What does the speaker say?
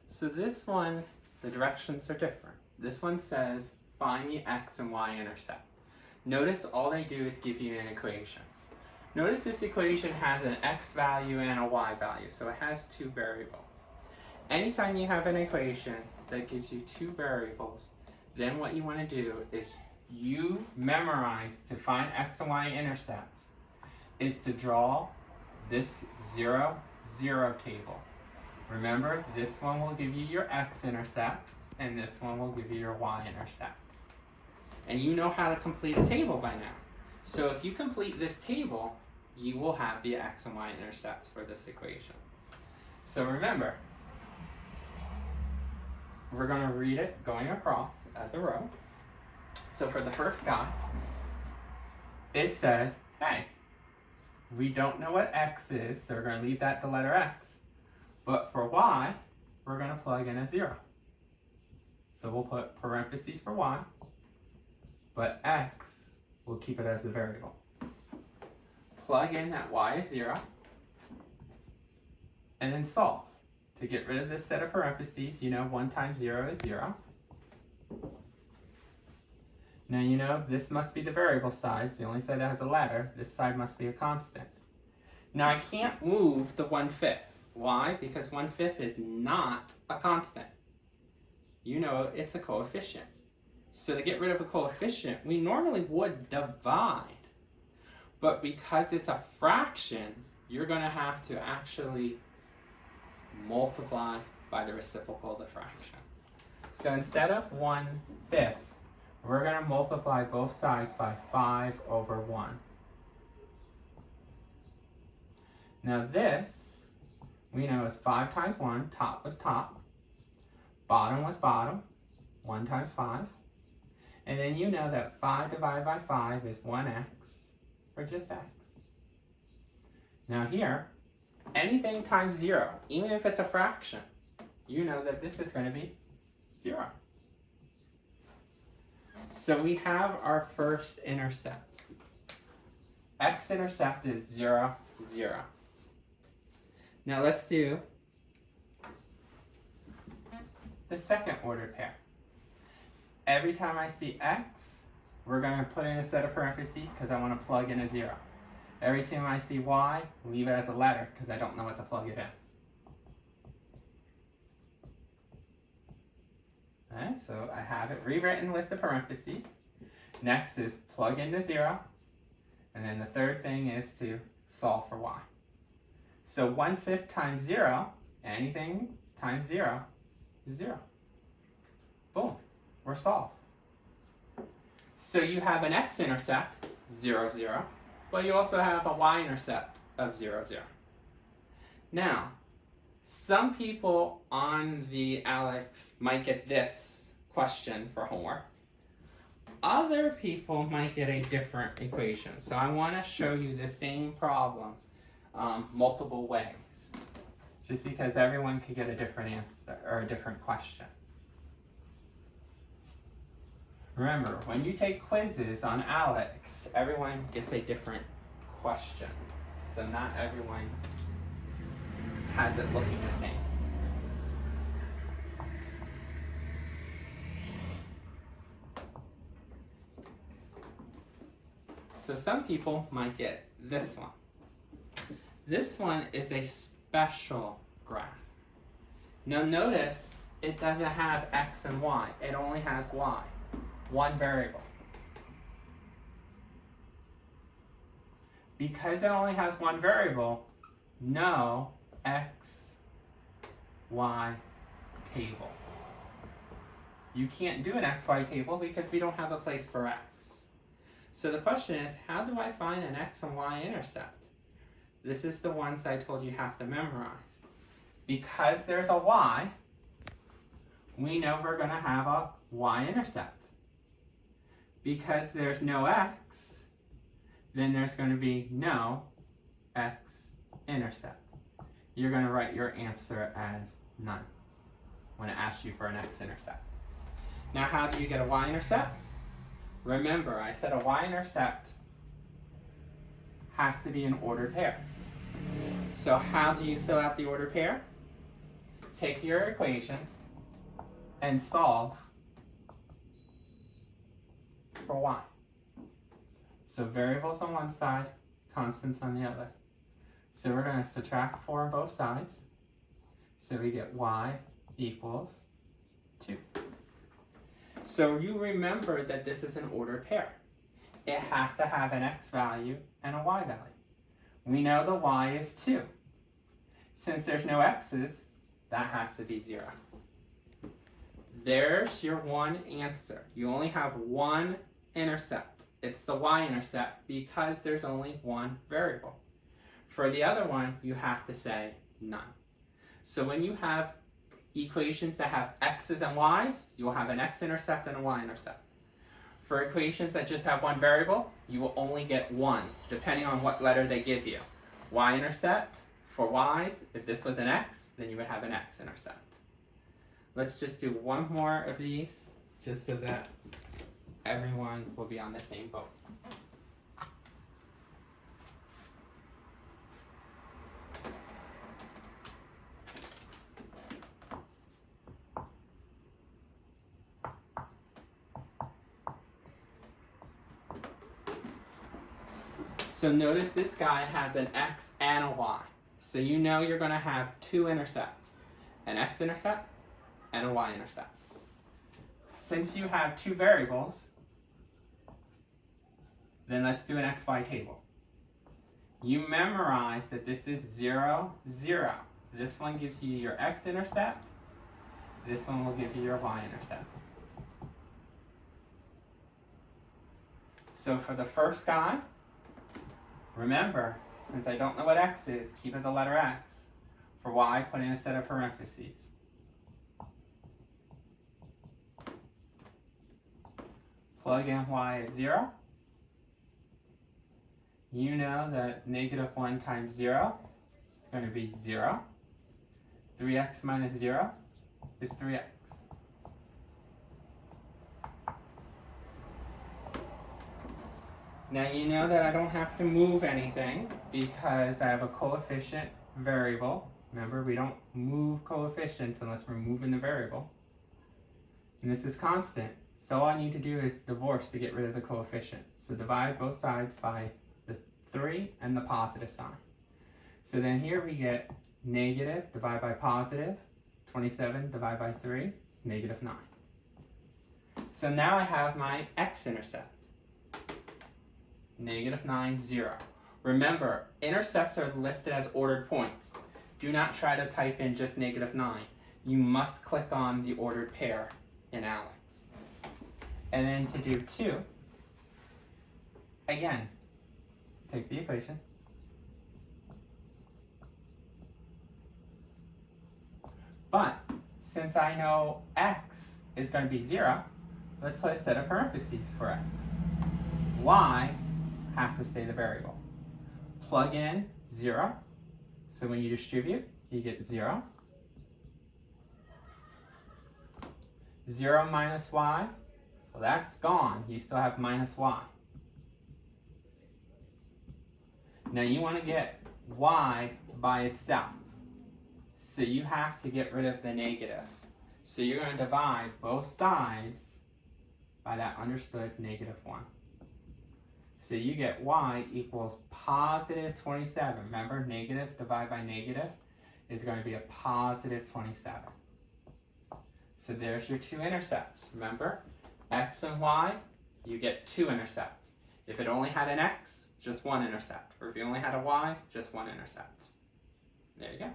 So this one, the directions are different. This one says find the x and y intercept. Notice all they do is give you an equation. Notice this equation has an x value and a y value, so it has two variables. Anytime you have an equation that gives you two variables, then what you want to do is you memorize to find x and y intercepts is to draw this 0, 0 table. Remember, this one will give you your x-intercept, and this one will give you your y-intercept. And you know how to complete a table by now. So if you complete this table, you will have the x and y-intercepts for this equation. So remember, we're going to read it going across as a row. So for the first guy, it says, hey, we don't know what x is, so we're going to leave that the letter x. But for y, we're going to plug in a 0. So we'll put parentheses for y, but x, we'll keep it as a variable. Plug in that y is 0, and then solve. To get rid of this set of parentheses, you know 1 times 0 is 0. Now you know this must be the variable side, it's the only side that has a letter. This side must be a constant. Now I can't move the 1/5. Why? Because 1/5 is not a constant. You know it's a coefficient. So to get rid of a coefficient, we normally would divide. But because it's a fraction, you're going to have to actually multiply by the reciprocal of the fraction. So instead of 1/5, we're going to multiply both sides by 5 over 1. Now this, we know is 5 times 1, top was top, bottom was bottom, 1 times 5. And then you know that 5 divided by 5 is 1x, or just x. Now here, anything times 0, even if it's a fraction, you know that this is going to be 0. So we have our first intercept. X-intercept is 0, 0. Now let's do the second ordered pair. Every time I see x, we're going to put in a set of parentheses because I want to plug in a 0. Every time I see y, leave it as a letter because I don't know what to plug it in. Alright, so I have it rewritten with the parentheses. Next is plug in the 0. And then the third thing is to solve for y. So 1/5 times 0, anything times 0 is 0. Boom, we're solved. So you have an x-intercept, 0, 0, but you also have a y-intercept of 0, 0. Now, some people on the ALEKS might get this question for homework. Other people might get a different equation. So I want to show you the same problem multiple ways, just because everyone could get a different answer or a different question. Remember, when you take quizzes on ALEKS, everyone gets a different question. So not everyone has it looking the same. So some people might get this one. This one is a special graph. Now notice it doesn't have x and y, it only has y, one variable. Because it only has one variable, no x, y table. You can't do an x, y table because we don't have a place for x. So the question is, how do I find an x and y intercept? This is the ones that I told you have to memorize. Because there's a y, we know we're going to have a y-intercept. Because there's no x, then there's going to be no x-intercept. You're going to write your answer as none when it asks you for an x-intercept. Now how do you get a y-intercept? Remember, I said a y-intercept has to be an ordered pair. So how do you fill out the ordered pair? take your equation and solve for y. So variables on one side, constants on the other. So we're going to subtract 4 on both sides. So we get y equals 2. So you remember that this is an ordered pair. It has to have an x value and a y value. We know the y is 2. Since there's no x's, that has to be 0. There's your one answer. You only have one intercept. It's the y-intercept because there's only one variable. For the other one, you have to say none. So when you have equations that have x's and y's, you'll have an x-intercept and a y-intercept. For equations that just have one variable, you will only get one, depending on what letter they give you. Y-intercept for y's, if this was an x, then you would have an x-intercept. Let's just do one more of these, just so that everyone will be on the same boat. So notice this guy has an x and a y. So you know you're going to have two intercepts, an x-intercept and a y-intercept. Since you have two variables, then let's do an xy table. You memorize that this is 0, 0. This one gives you your x-intercept. This one will give you your y-intercept. So for the first guy, remember, since I don't know what x is, keep it the letter x. For y, put in a set of parentheses. Plug in y is 0. You know that -1 times 0 is going to be 0. 3x minus 0 is 3x. Now you know that I don't have to move anything because I have a coefficient variable. Remember, we don't move coefficients unless we're moving the variable. And this is constant. So all I need to do is divorce to get rid of the coefficient. So divide both sides by the 3 and the positive sign. So then here we get negative divided by positive, 27 divided by 3, it's -9. So now I have my x-intercept. -9, 0. Remember, intercepts are listed as ordered points. Do not try to type in just -9. You must click on the ordered pair in ALEKS. And then to do 2, again, take the equation. But since I know x is going to be 0, let's put a set of parentheses for x. Y has to stay the variable. Plug in 0. So when you distribute, you get 0. 0 minus y, so that's gone. You still have minus y. Now you want to get y by itself. So you have to get rid of the negative. So you're going to divide both sides by that understood -1. So you get y equals positive 27. Remember, negative divided by negative is going to be a positive 27. So there's your two intercepts. Remember, x and y, you get two intercepts. If it only had an x, just one intercept. Or if you only had a y, just one intercept. There you go.